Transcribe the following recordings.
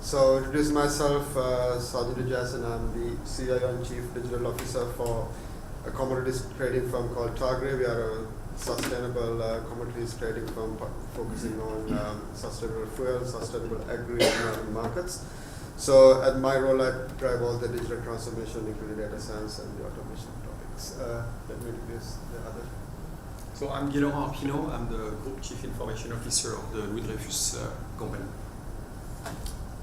So, introduce myself, Sajindra Jayasena. I'm the CIO and Chief Digital Officer for a commodities trading firm called Targray. We are a sustainable commodities trading firm focusing on sustainable fuel, sustainable agri and markets. So, at my role, I drive all the digital transformation, including data science and the automation topics. Let me introduce the other. So I'm Guy-Laurent Arpino. I'm the Group Chief Information Officer of the Dreyfus company.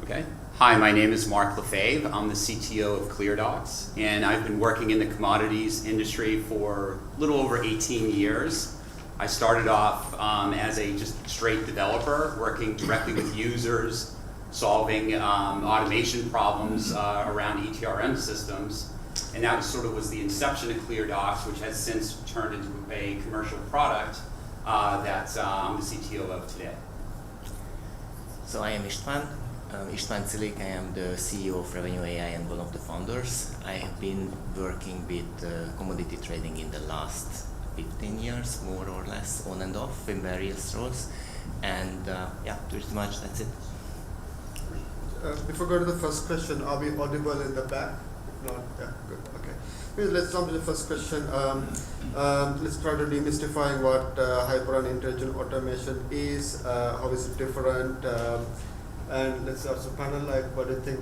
Okay. Hi, my name is Marc Lefebvre. I'm the CTO of ClearDox, and I've been working in the commodities industry for a little over 18 years. I started off as a just straight developer, working directly with users, solving automation problems around ETRM systems. And that sort of was the inception of ClearDox, which has since turned into a commercial product that I'm the CTO of today. So I am István. István Czilik. I am the CEO of Revenue.ai and one of the founders. I have been working with commodity trading in the last 15 years, more or less, on and off in various roles. And yeah, pretty much that's it. Before going to the first question, are we audible in the back? If not, yeah, good, okay. Maybe let's jump to the first question. Let's try to demystify what hyper and intelligent automation is, how is it different, and let's also panel like what do you think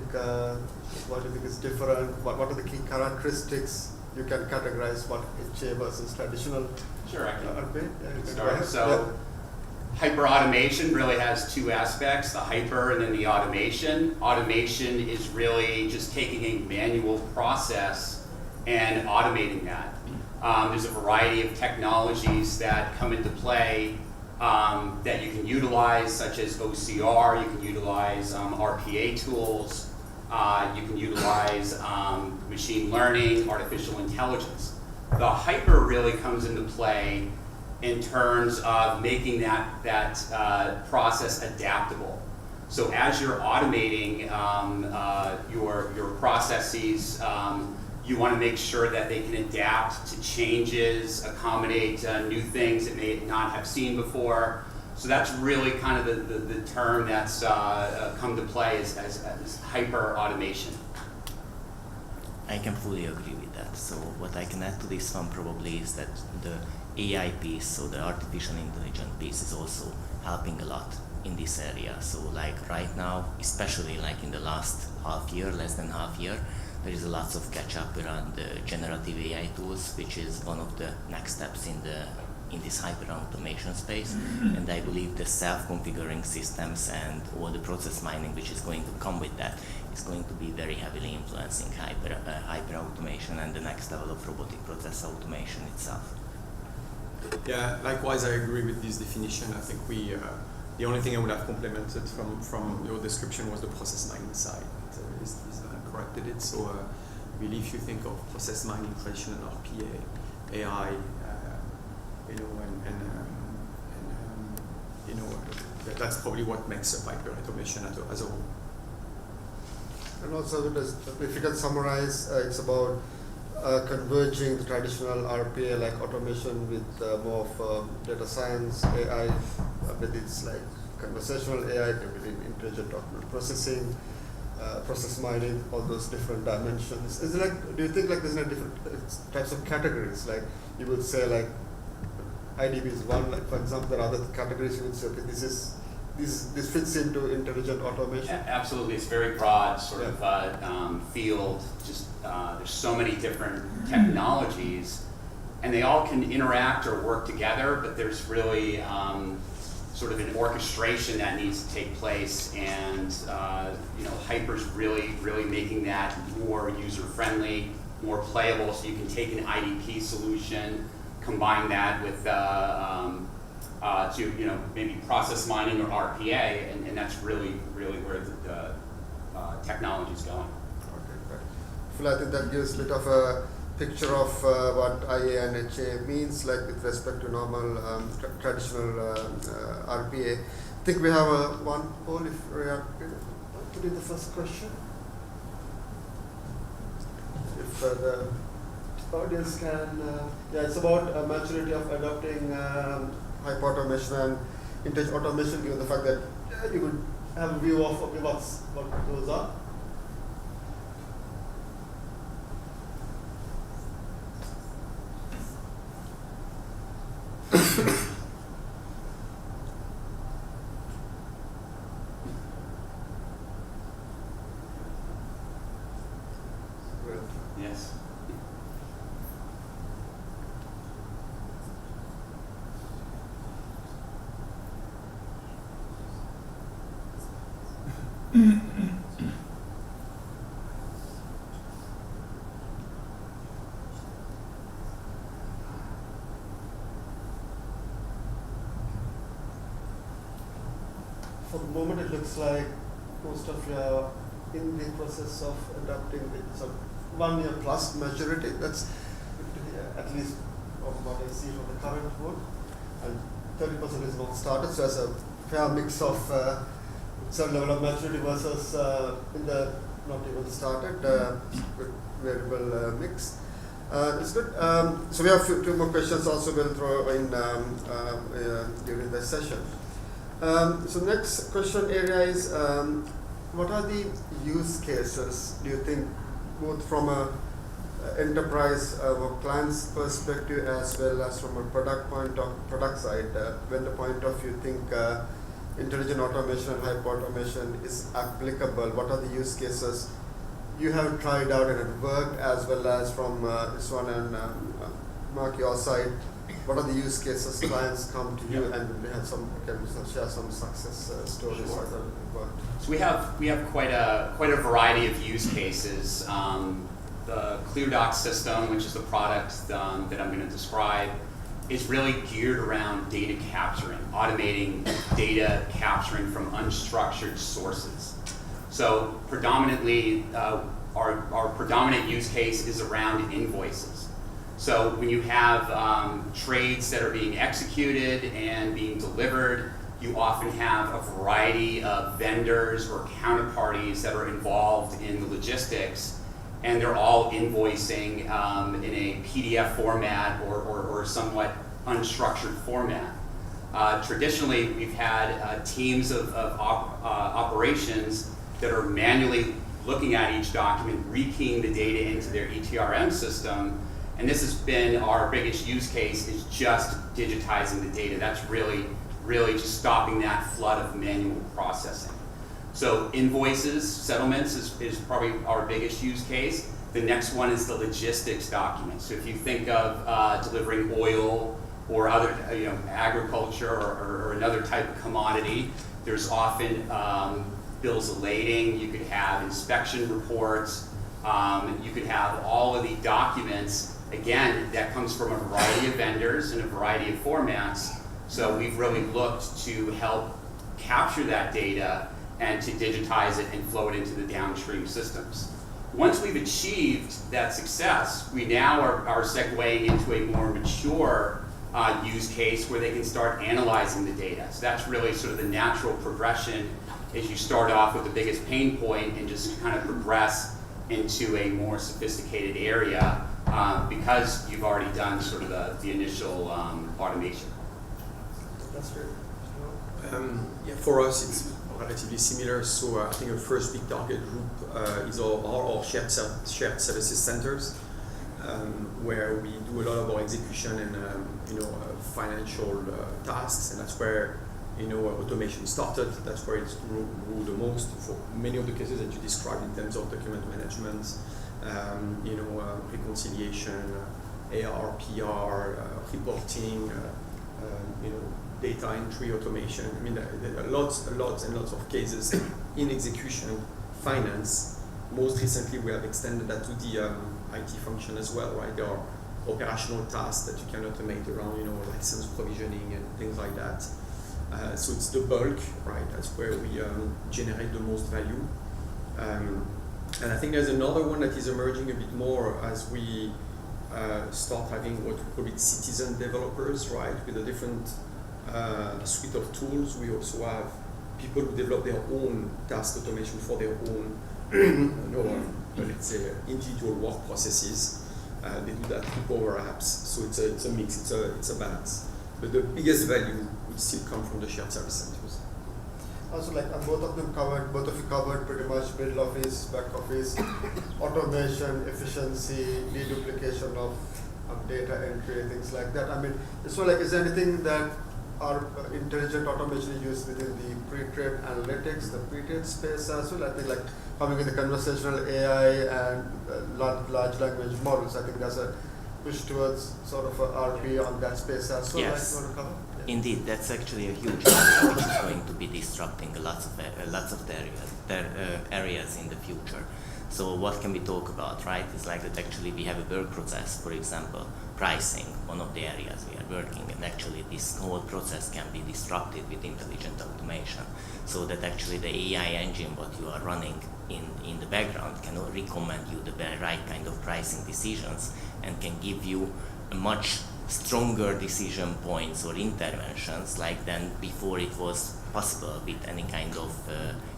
is different, what are the key characteristics you can categorize what HA versus traditional? Sure, I can RPA? Yeah, start. So, hyper automation really has two aspects, the hyper and then the automation. Automation is really just taking a manual process and automating that. There's a variety of technologies that come into play that you can utilize, such as OCR, you can utilize RPA tools, you can utilize machine learning, artificial intelligence. The hyper really comes into play in terms of making that process adaptable. So as you're automating your processes, you want to make sure that they can adapt to changes, accommodate new things that may not have seen before. So that's really kind of the term that's come to play as hyper automation. I can fully agree with that. So what I can add to this one probably is that the AI piece, so the artificial intelligence piece, is also helping a lot in this area. So like right now, especially like in the last half year, less than half year, there is lots of catch up around the generative AI tools, which is one of the next steps in this hyper automation space. And I believe the self-configuring systems and all the process mining which is going to come with that is going to be very heavily influencing hyper automation and the next level of robotic process automation itself. Yeah, likewise, I agree with this definition. I think the only thing I would have complemented from your description was the process mining side. István corrected it. So really, if you think of process mining, traditional RPA, AI, that's probably what makes up hyper automation as a whole. And also, if you can summarize, it's about converging the traditional RPA like automation with more of data science, AI, with its like conversational AI, intelligent document processing, process mining, all those different dimensions. Is it like, do you think like there's different types of categories? Like you would say like IDB is one, like for example, there are other categories you would say, okay, this fits into intelligent automation? Absolutely, it's very broad sort of field. Just there's so many different technologies, and they all can interact or work together. But there's really sort of an orchestration that needs to take place, and Hyper's really making that more user friendly, more playable. So you can take an IDP solution, combine that with maybe process mining or RPA, and that's really where the technology is going. Okay, right. Well, I think that gives a bit of a picture of what IA and HA means, like with respect to normal traditional RPA. I think we have one poll. If we are put in the first question, if the audience can, it's about maturity of adopting hyper automation and intelligent automation, given the fact that you could have a view of what goes on. Yes. For the moment, it looks like most of you are in the process of adopting the sort of 1 year plus maturity. That's at least of what I see from the current board. And 30% is not started, so there's a fair mix of some level of maturity versus in the not even started, with variable mix. It's good. So we have two more questions also we'll throw in during the session. So next question area is, what are the use cases, do you think, both from a enterprise or client's perspective as well as from a product side, when the point of view think intelligent automation and hyper automation is applicable? What are the use cases you have tried out and it worked, as well as from István and Marc, your side, what are the use cases clients come to you and we have some, can you share some success stories? Sure. That it worked? So we have quite a variety of use cases. The ClearDox system, which is the product that I'm going to describe, is really geared around data capturing, automating data capturing from unstructured sources. So predominantly, our predominant use case is around invoices. So when you have trades that are being executed and being delivered, you often have a variety of vendors or counterparties that are involved in the logistics, and they're all invoicing in a PDF format or somewhat unstructured format. Traditionally, we've had teams of operations that are manually looking at each document, rekeying the data into their ETRM system, and this has been our biggest use case, is just digitizing the data. That's really just stopping that flood of manual processing. So invoices, settlements is probably our biggest use case. The next one is the logistics documents. So if you think of delivering oil or other, agriculture or another type of commodity, there's often bills of lading. You could have inspection reports. You could have all of the documents. Again, that comes from a variety of vendors in a variety of formats. So we've really looked to help capture that data and to digitize it and flow it into the downstream systems. Once we've achieved that success, we now are segueing into a more mature use case where they can start analyzing the data. So that's really sort of the natural progression as you start off with the biggest pain point and just kind of progress into a more sophisticated area because you've already done sort of the initial automation. That's great. For us, it's relatively similar. So I think our first big target group is our shared services centers, where we do a lot of our execution and financial tasks, and that's where automation started. That's where it's grew the most for many of the cases that you described in terms of document management, reconciliation, AR, PR, reporting, data entry automation. I mean, there are lots and lots of cases in execution, finance. Most recently, we have extended that to the IT function as well, right? There are operational tasks that you can automate around, license provisioning and things like that. So it's the bulk, right? That's where we generate the most value. And I think there's another one that is emerging a bit more as we start having what we call it citizen developers, right? With a different suite of tools. We also have people who develop their own task automation for their own, let's say, individual work processes. They do that through Power Apps. So it's a mix. It's a balance. But the biggest value would still come from the shared service centers. Also, like both of you covered pretty much middle office, back office, automation, efficiency, deduplication of data entry, things like that. I mean, so like, is there anything that our intelligent automation is used within the pre-trade analytics, the pre-trade space as well? I think like coming in the conversational AI and large language models, I think there's a push towards sort of a RPA on that space as well. Yes. Like, you want to cover? Yeah. Indeed, that's actually a huge area which is going to be disrupting lots of the areas in the future. So what can we talk about, right? It's like that actually we have a work process, for example, pricing, one of the areas we are working, and actually this whole process can be disrupted with intelligent automation, so that actually the AI engine what you are running in the background can recommend you the right kind of pricing decisions and can give you a much stronger decision points or interventions like than before it was possible with any kind of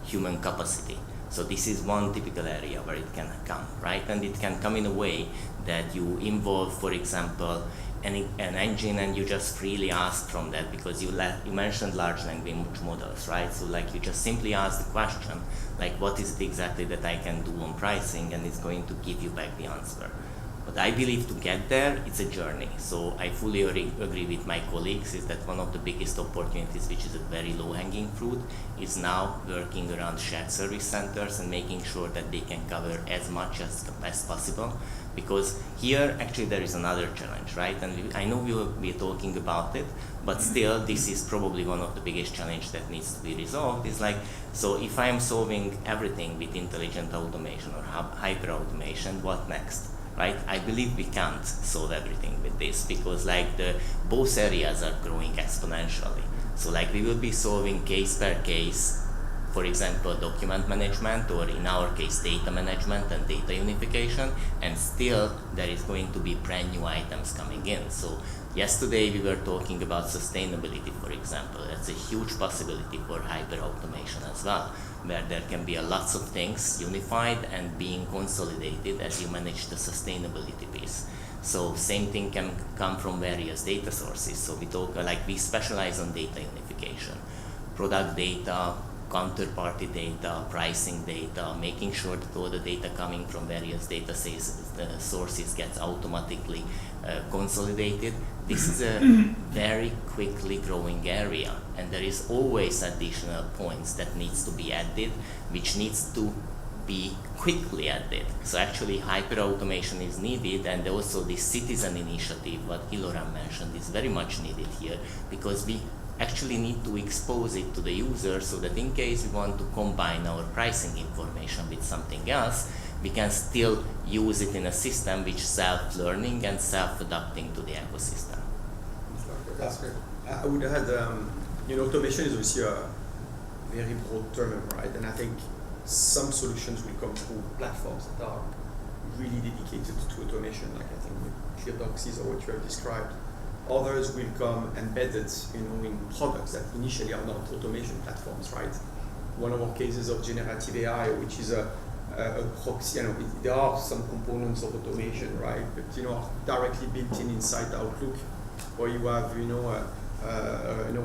human capacity. So this is one typical area where it can come, right? And it can come in a way that you involve, for example, an engine and you just freely ask from that, because you mentioned large language models, right? So like you just simply ask the question, like what is it exactly that I can do on pricing, and it's going to give you back the answer. But I believe to get there, it's a journey. So I fully agree with my colleagues is that one of the biggest opportunities, which is a very low-hanging fruit, is now working around shared service centers and making sure that they can cover as much as possible. Because here, actually, there is another challenge, right? And I know we will be talking about it, but still, this is probably one of the biggest challenges that needs to be resolved. Is like, so if I am solving everything with intelligent automation or hyper automation, what next? Right? I believe we can't solve everything with this, because like both areas are growing exponentially. So like we will be solving case per case, for example, document management, or in our case, data management and data unification, and still there is going to be brand new items coming in. So yesterday we were talking about sustainability, for example. That's a huge possibility for hyper automation as well, where there can be lots of things unified and being consolidated as you manage the sustainability piece. So same thing can come from various data sources. So we specialize on data unification, product data, counterparty data, pricing data, making sure that all the data coming from various data sources gets automatically consolidated. This is a very quickly growing area, and there is always additional points that needs to be added, which needs to be quickly added. So actually hyper automation is needed, and also this citizen initiative, what Guy-Laurent mentioned, is very much needed here, because we actually need to expose it to the user, so that in case we want to combine our pricing information with something else, we can still use it in a system which is self-learning and self-adapting to the ecosystem. That's great. I would add, automation is obviously a very broad term, right? And I think some solutions will come through platforms that are really dedicated to automation, like I think ClearDox is or what you have described. Others will come embedded, in products that initially are not automation platforms, right? One of our cases of generative AI, which is a proxy, there are some components of automation, right? But directly built inside Outlook, where you have, we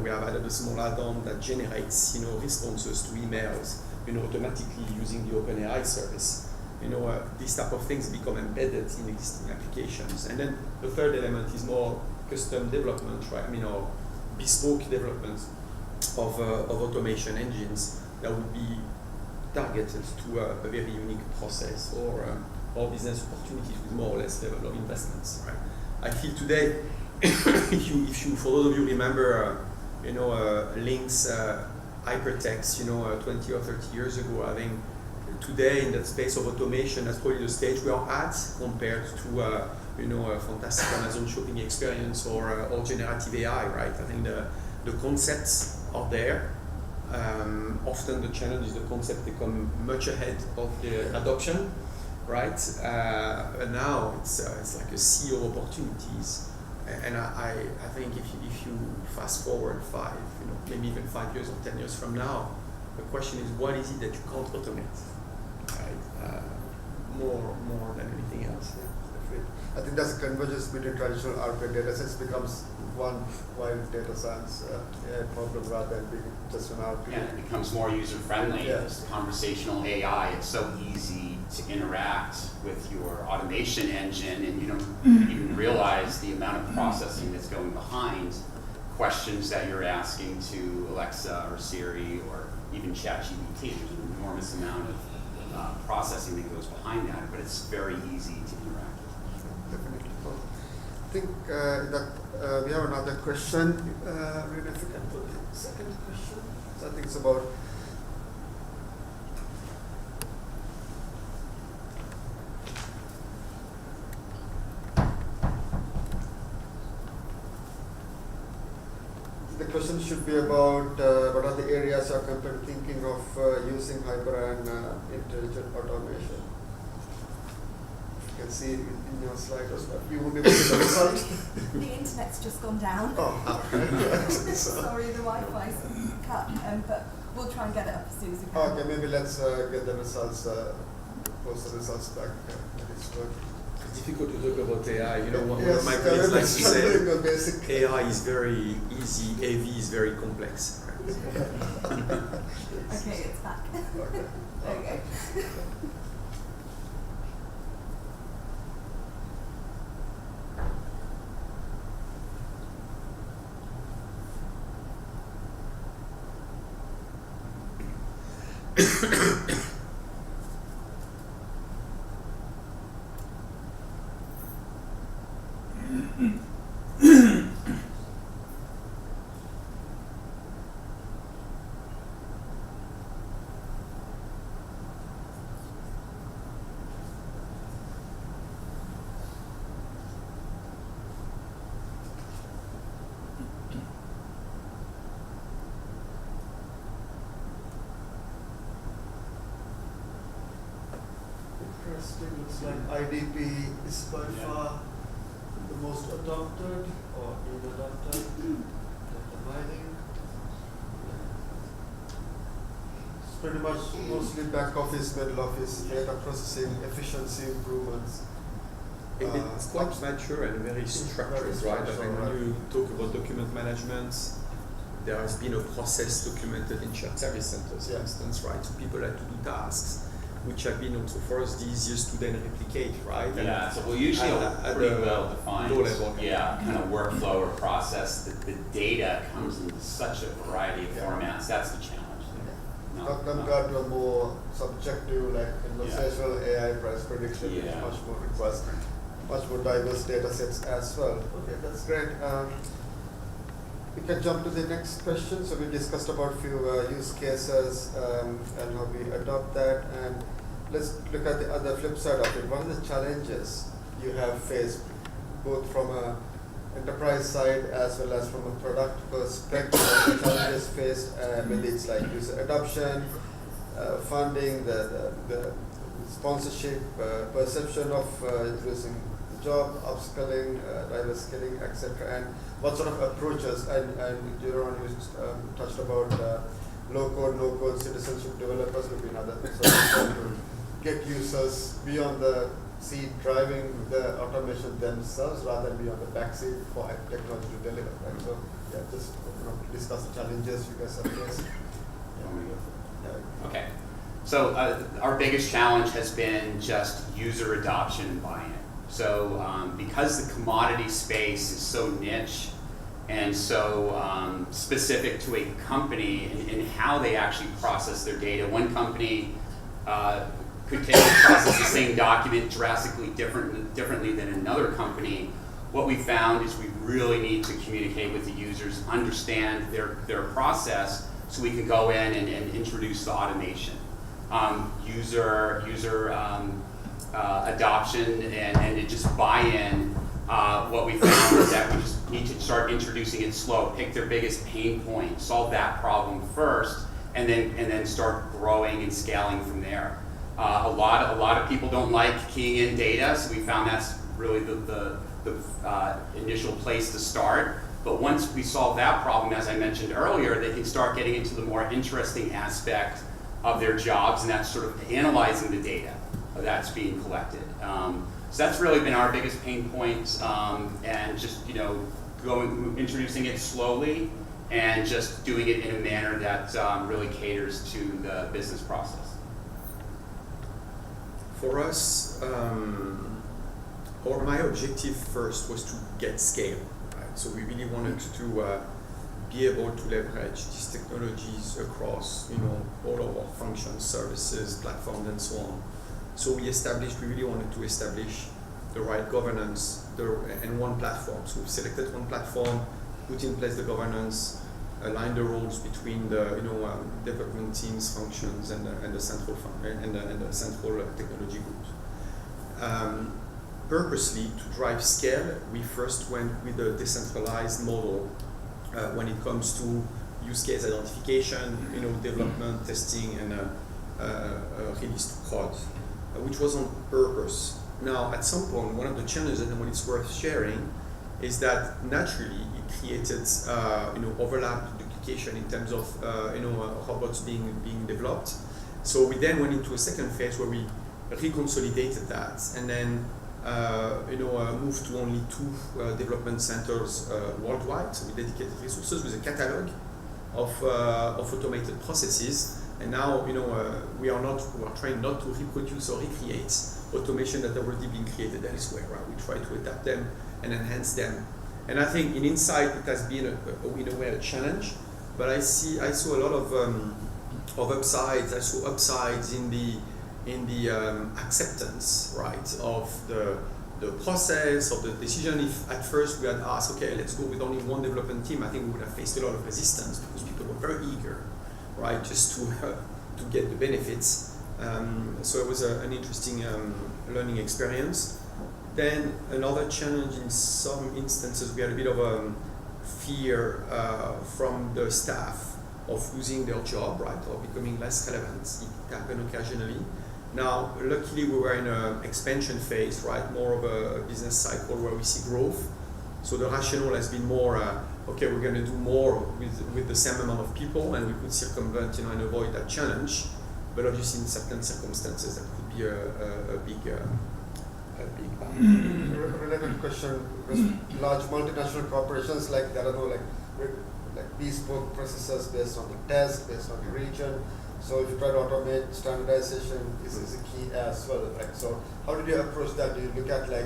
have added a small add-on that generates, responses to emails, automatically using the OpenAI service. These type of things become embedded in existing applications. And then the third element is more custom development, right? Or bespoke development of automation engines that would be targeted to a very unique process or business opportunities with more or less level of investments, right? I feel today, if you for those of you remember, links, hypertext, 20 or 30 years ago, I think today in that space of automation, that's probably the stage we are at compared to a fantastic Amazon shopping experience or generative AI, right? I think the concepts are there. Often the challenge is the concept become much ahead of the adoption, right? And now it's like a sea of opportunities. And I think if you fast forward maybe even 5 years or 10 years from now, the question is, what is it that you can't automate, right? More than anything else. Yeah. I think that's a convergence between traditional RPA data sets becomes one wide data science AI problem rather than being just an RPA. Yeah, it becomes more user-friendly. Yeah. It's conversational AI. It's so easy to interact with your automation engine, and you don't even realize the amount of processing that's going behind questions that you're asking to Alexa or Siri or even ChatGPT. There's an enormous amount of processing that goes behind that, but it's very easy to interact with. Definitely. Well, I think that we have another question. Maybe if you can put the second question. So I think it's about the question should be about what are the areas your company thinking of using hyper and intelligent automation. You can see in your sliders, but you will be able to see the result. The internet's just gone down. Oh, okay. Sorry, the Wi-Fi's cut, but we'll try and get it up as soon as we can. Okay, maybe let's get the results, post the results back. It's working. It's difficult to talk about AI. You know, one Yes, of my colleagues likes to say the basic. AI is very easy, AV is very complex. Okay, it's back. Okay. There we go. Interesting. Looks like IDP is by far the most adopted or being adopted. Data mining. It's pretty much mostly back office, middle office, data processing, efficiency improvements. It's quite mature and very structured, right? I think when you talk about document management, there has been a process documented in shared service centers, for instance, right? So people had to do tasks, which have been also for us the easiest to then replicate, right? Yeah, so we'll usually at pretty the well defined, low level. kind of workflow or process. The data comes in such a variety of formats. That's the challenge. Compared to a more subjective, like conversational AI price prediction, which much more requires much more diverse data sets as well. Okay, that's great. We can jump to the next question. So we discussed about few use cases and how we adopt that, and let's look at the other flip side of it. What are the challenges you have faced, both from a enterprise side as well as from a product perspective? The challenges faced, whether it's like user adoption, funding, the sponsorship, perception of introducing the job, upskilling, diverse skilling, etc. And what sort of approaches, and Guy-Laurent touched about low-code, no-code citizenship developers would be another sort of to get users beyond the seat driving the automation themselves rather than be on the backseat for technology to deliver, right? So yeah, just discuss the challenges you guys have faced. Okay. So our biggest challenge has been just user adoption and buy-in. So because the commodity space is so niche and so specific to a company and how they actually process their data, one company could take and process the same document drastically differently than another company. What we found is we really need to communicate with the users, understand their process, so we can go in and introduce the automation. User adoption and just buy-in, what we found is that we just need to start introducing it slow, pick their biggest pain point, solve that problem first, and then start growing and scaling from there. A lot of people don't like keying in data, so we found that's really the initial place to start. But once we solve that problem, as I mentioned earlier, they can start getting into the more interesting aspect of their jobs, and that's sort of analyzing the data. that's being collected. So that's really been our biggest pain point, and just introducing it slowly and just doing it in a manner that really caters to the business process. For us, my objective first was to get scale, right? So we really wanted to be able to leverage these technologies across, all of our functions, services, platforms, and so on. So we really wanted to establish the right governance and one platform. So we selected one platform, put in place the governance, align the roles between the development teams, functions, and the central technology groups. Purposely to drive scale, we first went with a decentralized model when it comes to use case identification, development, testing, and release to prod, which was on purpose. Now, at some point, one of the challenges, and what it's worth sharing, is that naturally it created overlap, duplication in terms of robots being developed. So we then went into a second phase where we reconsolidated that, and then moved to only 2 development centers worldwide. So we dedicated resources with a catalog of automated processes. And now, we are trying not to reproduce or recreate automation that have already been created elsewhere. Right? We try to adapt them and enhance them. And I think in Insight it has been in a way a challenge, but I saw a lot of upsides. I saw upsides in the acceptance, right, of the process, of the decision. If at first we had asked, okay, let's go with only one development team, I think we would have faced a lot of resistance because people were very eager, right, just to get the benefits. So it was an interesting learning experience. Then another challenge, in some instances we had a bit of fear from the staff of losing their job, right, or becoming less relevant. It happened occasionally. Now, luckily we were in an expansion phase, right, more of a business cycle where we see growth. So the rationale has been more, okay, we're going to do more with the same amount of people, and we could circumvent, and avoid that challenge. But obviously in certain circumstances that could be a big Related question, because large multinational corporations, like, I don't know, like bespoke processes based on the test, based on the region. So if you try to automate, standardization is a key as well. Like, so how did you approach that? Do you look at like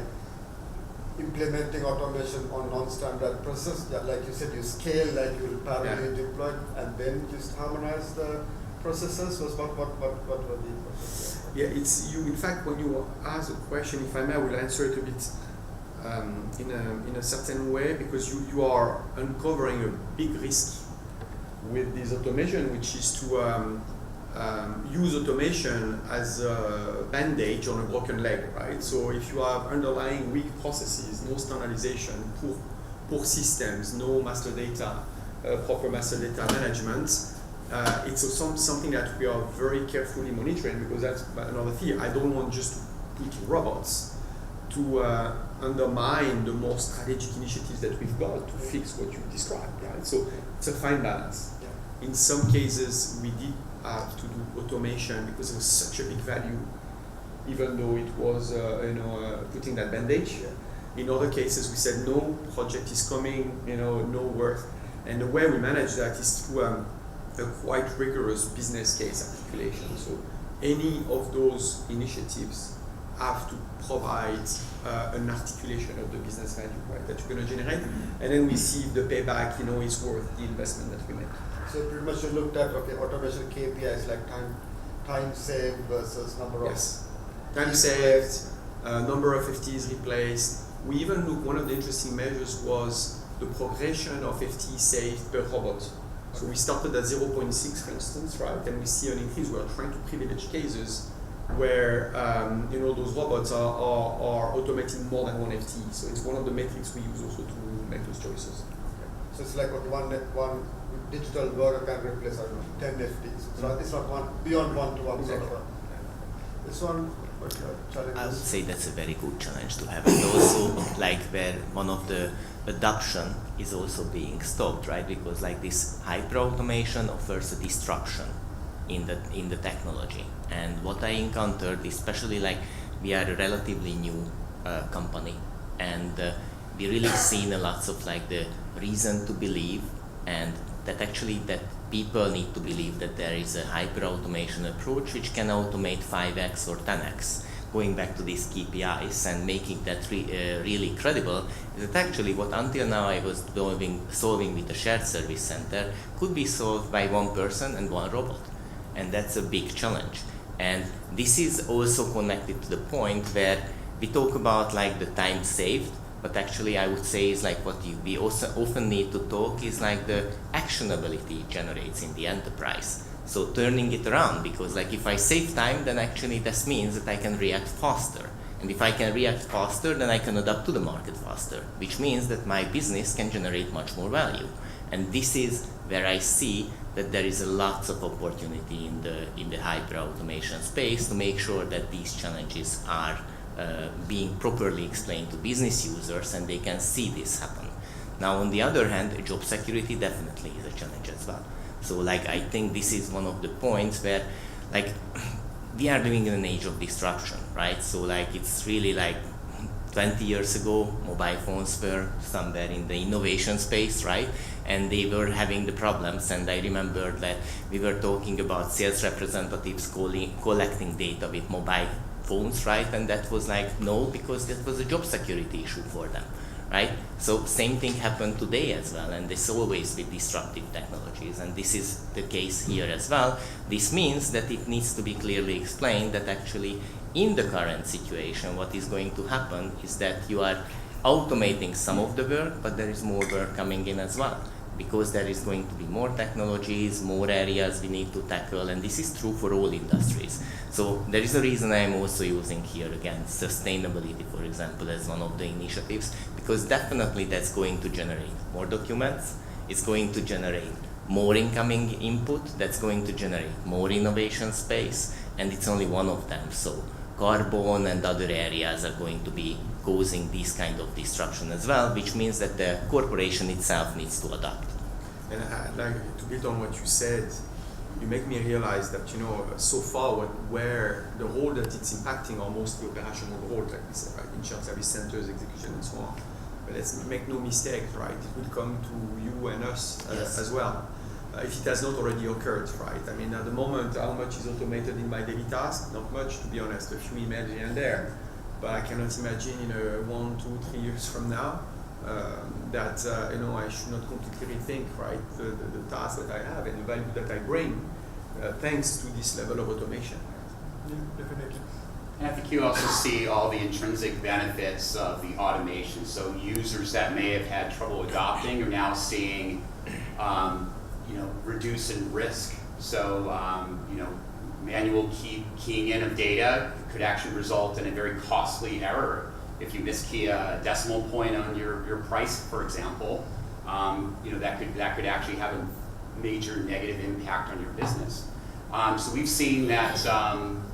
implementing automation on non-standard processes? Yeah, like you said, you scale, like you will parallelly deploy, and then just harmonize the processes. Was what were the processes? Yeah, it's you. In fact, when you ask a question, if I may, I will answer it a bit in a certain way, because you are uncovering a big risk with this automation, which is to use automation as a bandage on a broken leg, right? So if you have underlying weak processes, no standardization, poor systems, no master data, proper master data management, it's something that we are very carefully monitoring, because that's another fear. I don't want just to put robots to undermine the more strategic initiatives that we've got to fix what you described, right? So it's a fine balance. In some cases, we did have to do automation because it was such a big value, even though it was putting that bandage. In other cases, we said no project is coming, no worth. And the way we manage that is through a quite rigorous business case articulation. So any of those initiatives have to provide an articulation of the business value, right, that you're going to generate, and then we see if the payback, is worth the investment that we make. So pretty much you looked at, okay, automation KPIs like time saved versus number of... Yes, time saved, number of FTEs replaced. We even looked, one of the interesting measures was the progression of FTE saved per robot. So we started at 0.6, for instance, right, and we see an increase. We are trying to privilege cases where those robots are automating more than one FTE. So it's one of the metrics we use also to make those choices. Okay. So it's like one digital worker can replace 10 FTEs. So it's not beyond one-to-one. Exactly. This one, challenges? I would say that's a very good challenge to have, and also like where one of the adoption is also being stopped, right? Because like this hyper automation offers a disruption in the technology. And what I encountered, especially like we are a relatively new company, and we really seen a lot of like the reason to believe, and that actually that people need to believe that there is a hyper automation approach which can automate 5x or 10x. Going back to these KPIs and making that really credible, is that actually what until now I was solving with a shared service center could be solved by one person and one robot. And that's a big challenge. And this is also connected to the point where we talk about like the time saved, but actually I would say is like what we also often need to talk is like the actionability it generates in the enterprise. So turning it around, because like if I save time, then actually this means that I can react faster. And if I can react faster, then I can adapt to the market faster, which means that my business can generate much more value. And this is where I see that there is a lot of opportunity in the hyper automation space to make sure that these challenges are being properly explained to business users and they can see this happen. Now on the other hand, job security definitely is a challenge as well. So like I think this is one of the points where like we are living in an age of disruption, right? So like it's really like 20 years ago, mobile phones were somewhere in the innovation space, right? And they were having the problems, and I remember that we were talking about sales representatives collecting data with mobile phones, right? And that was like, no, because that was a job security issue for them, right? So same thing happened today as well, and this always with disruptive technologies, and this is the case here as well. This means that it needs to be clearly explained that actually in the current situation, what is going to happen is that you are automating some of the work, but there is more work coming in as well, because there is going to be more technologies, more areas we need to tackle, and this is true for all industries. So there is a reason I am also using here again sustainability, for example, as one of the initiatives, because definitely that's going to generate more documents, it's going to generate more incoming input, that's going to generate more innovation space, and it's only one of them. So carbon and other areas are going to be causing this kind of disruption as well, which means that the corporation itself needs to adapt. And I'd like to build on what you said. You make me realize that, you know, so far where the role that it's impacting are mostly operational roles, like we said, right? In shared service centers, execution, and so on. But let's make no mistake, right? It will come to you and us Yes. as well. If it has not already occurred, right? I mean, at the moment, how much is automated in my daily task? Not much, to be honest, a few emails here and there. But I cannot imagine in 1, 2, 3 years from now that you know, I should not completely rethink, right, the task that I have and the value that I bring thanks to this level of automation. Yeah, definitely. And I think you also see all the intrinsic benefits of the automation. So users that may have had trouble adopting are now seeing, you know, reduce in risk. So, you know, manual keying in of data could actually result in a very costly error. If you miskey a decimal point on your price, for example, you know, that could actually have a major negative impact on your business. So we've seen that,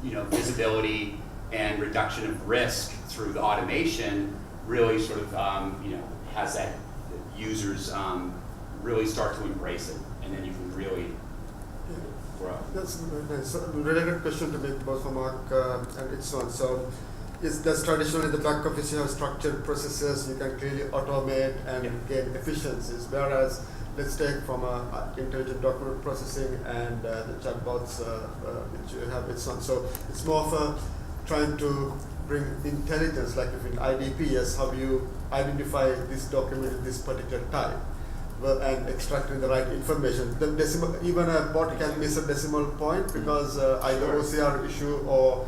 you know, visibility and reduction of risk through the automation really sort of, you know, has that users really start to embrace it, and then you can really grow. That's very nice. So, related question to make both for Marc and István. So, does traditionally the back office you have structured processes, you can clearly automate and gain efficiencies, whereas let's take from intelligent document processing and the chatbots which you have István. So it's more of a trying to bring intelligence, like if in IDP, yes, how you identify this document in this particular type. Well, and extracting the right information. The decimal, even a bot can miss a decimal point because either OCR issue or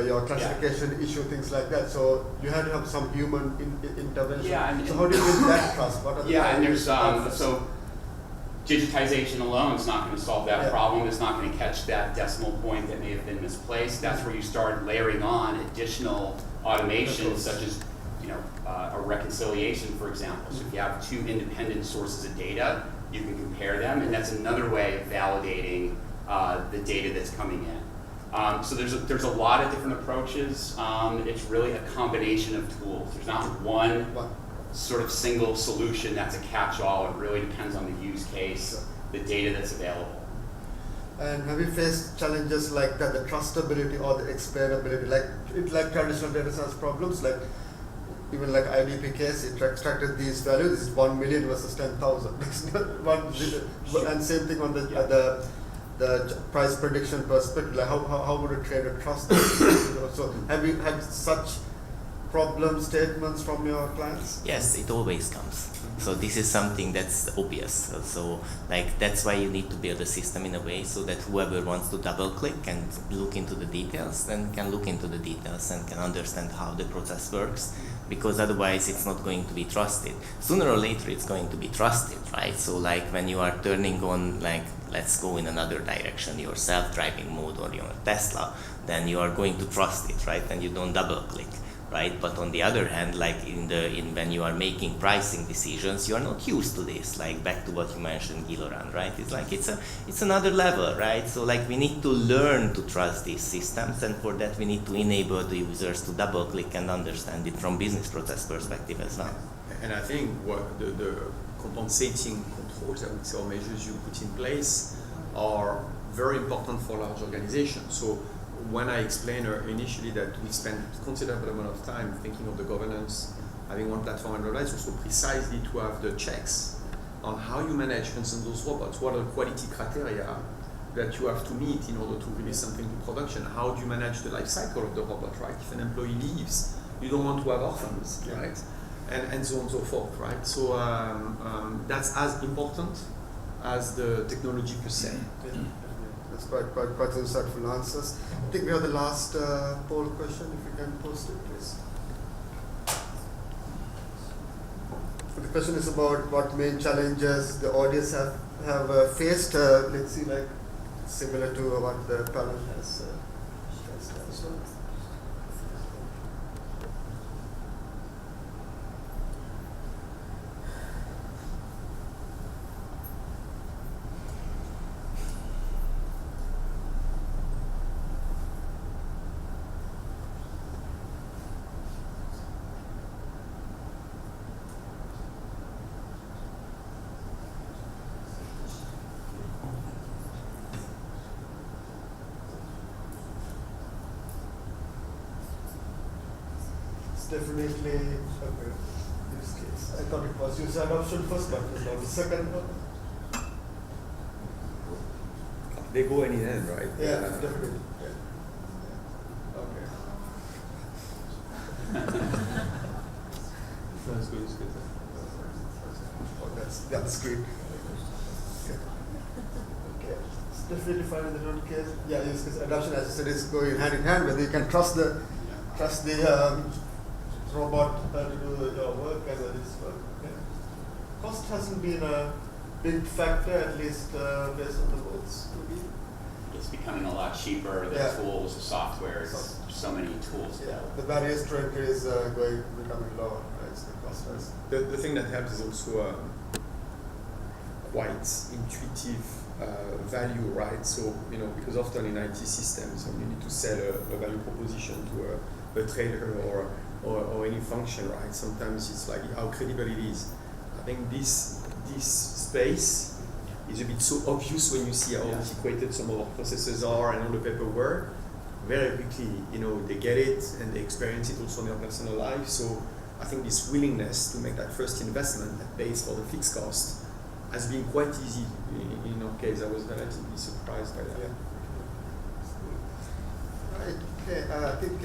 your classification issue, things like that. So you have to have some human intervention. Yeah, I mean, so how do you build that trust? What are the and there's so digitization alone is not going to solve that problem. It's not going to catch that decimal point that may have been misplaced. That's where you start layering on additional automation, such as, you know, a reconciliation, for example. So if you have two independent sources of data, you can compare them, and that's another way of validating the data that's coming in. So there's a lot of different approaches. It's really a combination of tools. There's not one sort of single solution that's a catch-all. It really depends on the use case, the data that's available. And have you faced challenges like that, the trustability or the explainability, like traditional data science problems, like even like IDP case, it extracted these values, this is 1 million versus 10,000. And same thing on the price prediction perspective, like how would a trader trust this? So have you had such problem statements from your clients? Yes, it always comes. So this is something that's obvious. So like that's why you need to build a system in a way so that whoever wants to double click and look into the details then can look into the details and can understand how the process works, because otherwise it's not going to be trusted. Sooner or later it's going to be trusted, right? So like when you are turning on, like let's go in another direction, your self-driving mode or your Tesla, then you are going to trust it, right? And you don't double click. Right? But on the other hand, like when you are making pricing decisions, you are not used to this. Like back to what you mentioned, Guy-Laurent, right? It's like it's another level, right? So like we need to learn to trust these systems, and for that we need to enable the users to double click and understand it from business process perspective as well. And I think what the compensating controls, I would say, or measures you put in place are very important for large organizations. So when I explained initially that we spent considerable amount of time thinking of the governance, having one platform and it's also precisely to have the checks on how you manage, for instance, those robots. What are the quality criteria that you have to meet in order to release something to production? How do you manage the life cycle of the robot, right? If an employee leaves, you don't want to have orphans, right? And so on and so forth, right? So that's as important as the technology per se. Yeah. That's quite insightful answers. I think we have the last poll question, if you can post it, please. The question is about what main challenges the audience have faced. Let's see, like similar to what the panel has as well. Definitely, okay, in this case. I thought it was user adoption first, but it's not the second one. They go any end, right? Yeah, definitely. Yeah. Okay. That's good, it's good. Oh, that's great. Okay. It's definitely fine in the road case. Yeah, use case adoption, as you said, is going hand in hand, whether you can trust the robot to do your work as it is work. Okay. Cost hasn't been a big factor, at least based on the votes. It's becoming a lot cheaper. The tools, the software, so many tools. Yeah, the barriers to entry is becoming lower. Right? So the cost has. The thing that helps is also quite intuitive value, right? So because often in IT systems, when you need to sell a value proposition to a trader or any function, right? Sometimes it's like how credible it is. I think this space is a bit so obvious when you see how antiquated some of our processes are and all the paperwork. Very quickly, they get it and they experience it also in their personal life. So I think this willingness to make that first investment that pays for the fixed cost has been quite easy in our case. I was relatively surprised by that. Yeah. Right. Okay. I think.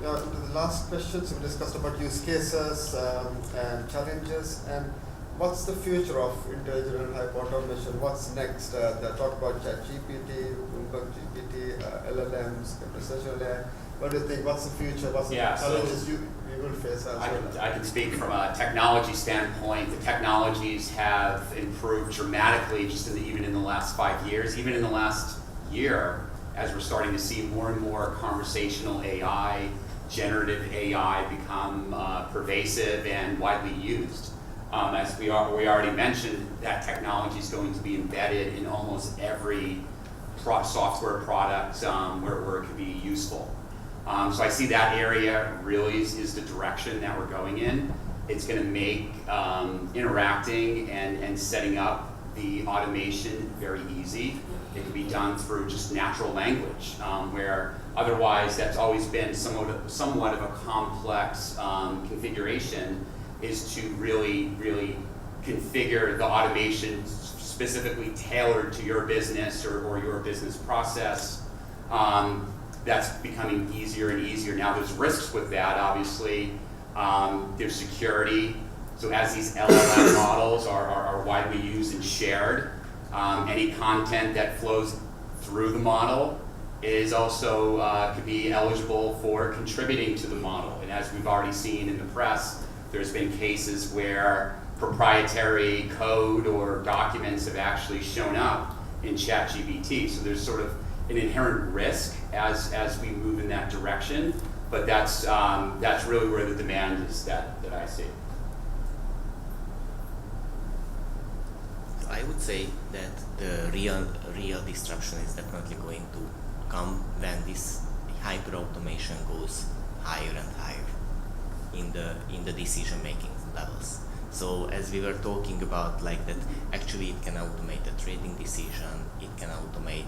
The last questions we discussed about use cases and challenges, and what's the future of intelligent and hyper automation? What's next? They talk about ChatGPT, Bloomberg GPT, LLMs, conversational AI. What do you think? What's the future? What's the challenges you will face as well? I can speak from a technology standpoint. The technologies have improved dramatically even in the last 5 years, even in the last year, as we're starting to see more and more conversational AI, generative AI become pervasive and widely used. As we already mentioned, that technology is going to be embedded in almost every software product where it could be useful. So I see that area really is the direction that we're going in. It's going to make interacting and setting up the automation very easy. It can be done through just natural language, where otherwise that's always been somewhat of a complex configuration, is to really configure the automation specifically tailored to your business or your business process. That's becoming easier and easier. Now there's risks with that, obviously. There's security. So as these LLM models are widely used and shared, any content that flows through the model is also could be eligible for contributing to the model. And as we've already seen in the press, there's been cases where proprietary code or documents have actually shown up in ChatGPT. So there's sort of an inherent risk as we move in that direction, but that's really where the demand is that I see. I would say that the real disruption is definitely going to come when this hyper automation goes higher and higher in the decision making levels. So as we were talking about, like that, actually it can automate a trading decision, it can automate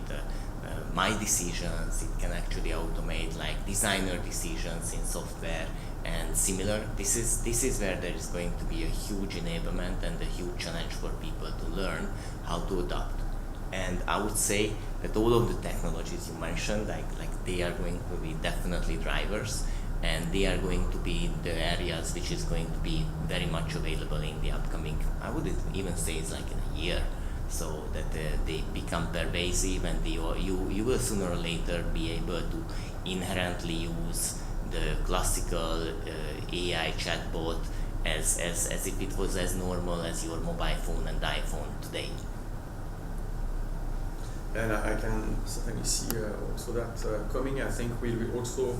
my decisions, it can actually automate like designer decisions in software and similar. This is where there is going to be a huge enablement and a huge challenge for people to learn how to adapt. And I would say that all of the technologies you mentioned, like they are going to be definitely drivers, and they are going to be the areas which is going to be very much available in the upcoming, I would even say it's like in a year, so that they become pervasive, and you will sooner or later be able to inherently use the classical AI chatbot as if it was as normal as your mobile phone and iPhone today. And I can certainly see also that coming. I think we will also,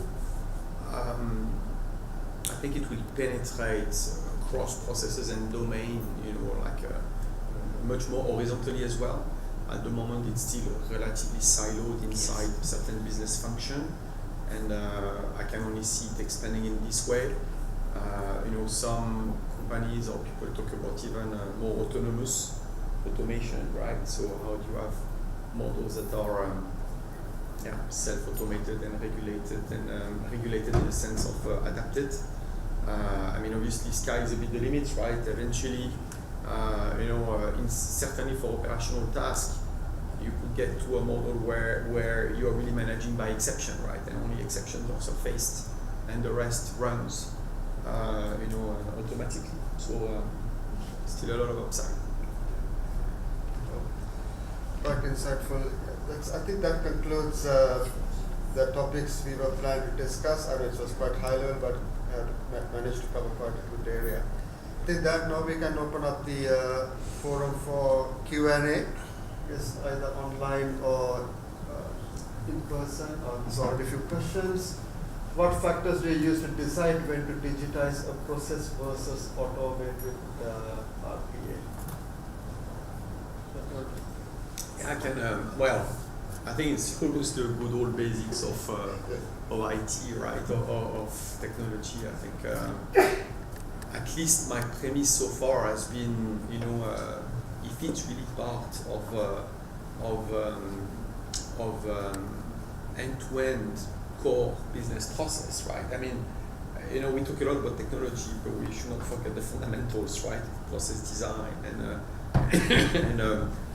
I think it will penetrate across processes and domain, much more horizontally as well. At the moment, it's still relatively siloed inside certain business function, and I can only see it expanding in this way. Some companies or people talk about even more autonomous automation, right? So how do you have models that are self-automated and regulated in the sense of adapted. Obviously sky is a bit the limit, right? Eventually, certainly for operational tasks, you could get to a model where you are really managing by exception, right? And only exceptions are surfaced, and the rest runs, automatically. So still a lot of upside. Quite insightful. I think that concludes the topics we were planning to discuss. I mean, it was quite high level, but managed to cover quite a good area. I think that now we can open up the forum for Q&A. Yes, either online or in person. So a few questions. What factors do you use to decide when to digitize a process versus automate with RPA? I can, I think it's almost the good old basics of IT, right, of technology. I think at least my premise so far has been, if it's really part of end-to-end core business process, right? I mean, we talk a lot about technology, but we should not forget the fundamentals, right? Process design and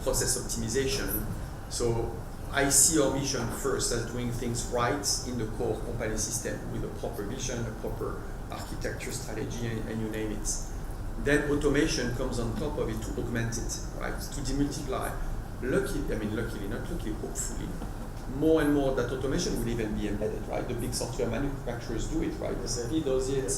process optimization. So I see our mission first as doing things right in the core company system with a proper vision, a proper architecture strategy, and you name it. Then automation comes on top of it to augment it, right? To demultiply. Luckily, not luckily, hopefully, more and more that automation will even be embedded, right? The big software manufacturers do it, right? SAP does it,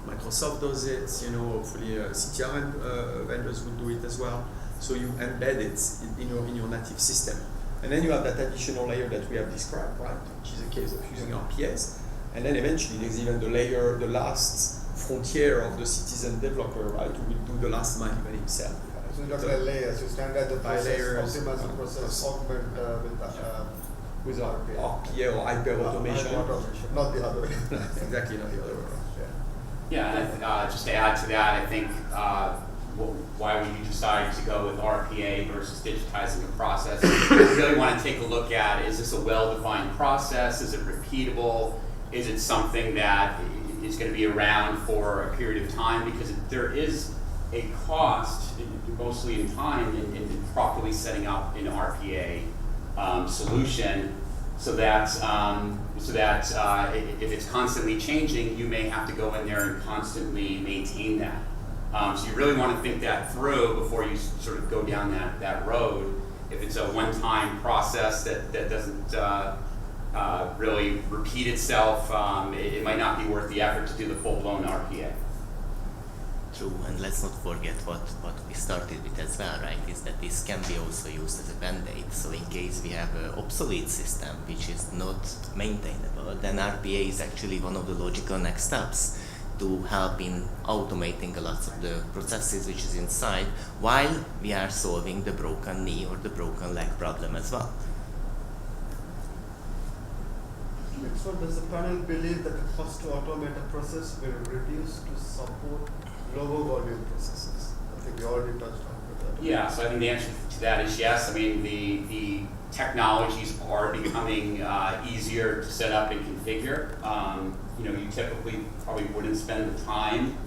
Microsoft does it, hopefully CTRM vendors will do it as well. So you embed it in your native system. And then you have that additional layer that we have described, right? Which is a case of using RPAs. And then eventually there's even the last frontier of the citizen developer, right? Who will do the last mile even himself. Right? So you look at layers, you standardize the process, layers, optimize the process, augment with RPA or hyper automation. Not the other way. Exactly, not the other way. Yeah, just to add to that, I think why would you decide to go with RPA versus digitizing a process? You really want to take a look at, is this a well-defined process? Is it repeatable? Is it something that is going to be around for a period of time? Because there is a cost, mostly in time, in properly setting up an RPA solution, so that if it's constantly changing, you may have to go in there and constantly maintain that. So you really want to think that through before you sort of go down that road. If it's a one-time process that doesn't really repeat itself, it might not be worth the effort to do the full-blown RPA. True, and let's not forget what we started with as well, right, is that this can be also used as a band-aid. So in case we have an obsolete system which is not maintainable, then RPA is actually one of the logical next steps to help in automating a lot of the processes which is inside, while we are solving the broken knee or the broken leg problem as well. So does the panel believe that the cost to automate a process will reduce to support lower volume processes? I think we already touched on that. Yeah, so I think the answer to that is yes. I mean, the technologies are becoming easier to set up and configure. You typically probably wouldn't spend the time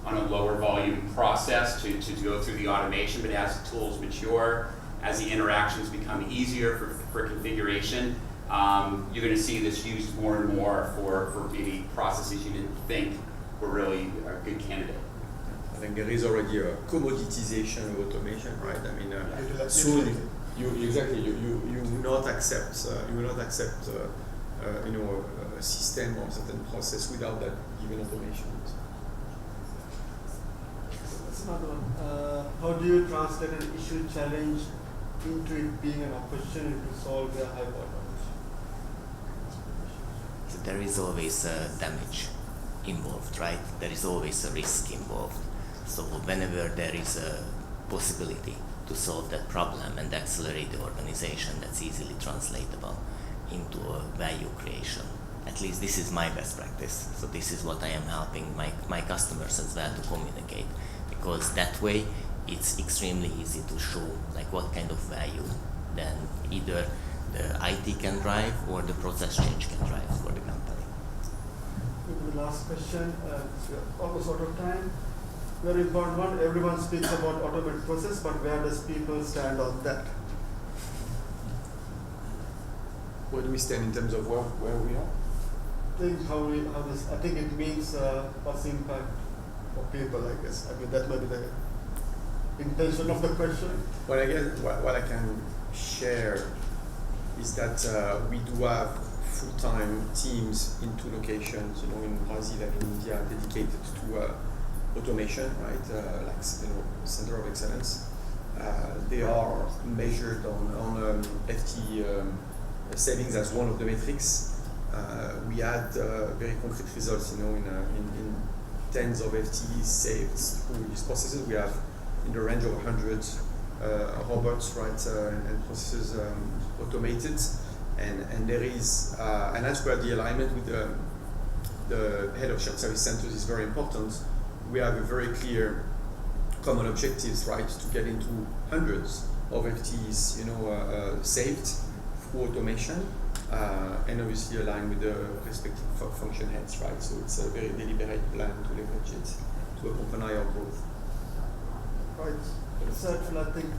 on a lower volume process to go through the automation, but as the tools mature, as the interactions become easier for configuration, you're going to see this used more and more for maybe processes you didn't think were really a good candidate. I think there is already a commoditization of automation, right? I mean, soon you will not accept a system or a certain process without that given automation. That's another one. How do you translate an issue challenge into it being an opportunity to solve a high automation? So there is always damage involved, right? There is always a risk involved. So whenever there is a possibility to solve that problem and accelerate the organization, that's easily translatable into a value creation. At least this is my best practice. So this is what I am helping my customers as well to communicate, because that way it's extremely easy to show like what kind of value then either the IT can drive or the process change can drive for the company. The last question, we're almost out of time. Very important one, everyone speaks about automated process, but where does people stand on that? Where do we stand in terms of where we are? I think it means what's the impact for people, I guess. I mean, that might be the intention of the question. Well, I guess what I can share is that we do have full-time teams in 2 locations, in Brazil and in India, dedicated to automation, right? Like center of excellence. They are measured on FTE savings as one of the metrics. We had very concrete results, in tens of FTEs saved through these processes. We have in the range of 100 robots, right, and processes automated, and there is, and that's where the alignment with the head of shared service centers is very important. We have a very clear common objectives, right, to get into hundreds of FTEs, saved through automation, and obviously aligned with the respective function heads, right? So it's a very deliberate plan to leverage it to accompany our growth. Right. So I think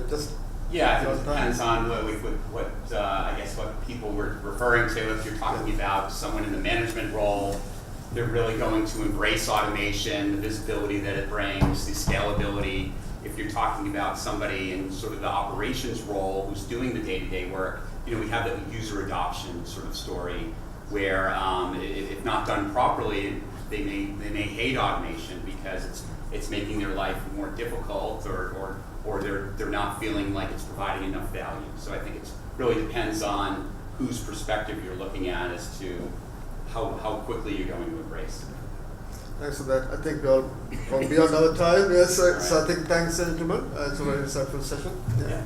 just yeah, I think it depends on what I guess what people were referring to. If you're talking about someone in the management role, they're really going to embrace automation, the visibility that it brings, the scalability. If you're talking about somebody in sort of the operations role who's doing the day-to-day work, we have that user adoption sort of story where if not done properly, they may hate automation because it's making their life more difficult or they're not feeling like it's providing enough value. So I think it really depends on whose perspective you're looking at as to how quickly you're going to embrace. Thanks for that. I think we're beyond our time. Yes, so I think thanks, gentlemen. It's a very insightful session. Yeah.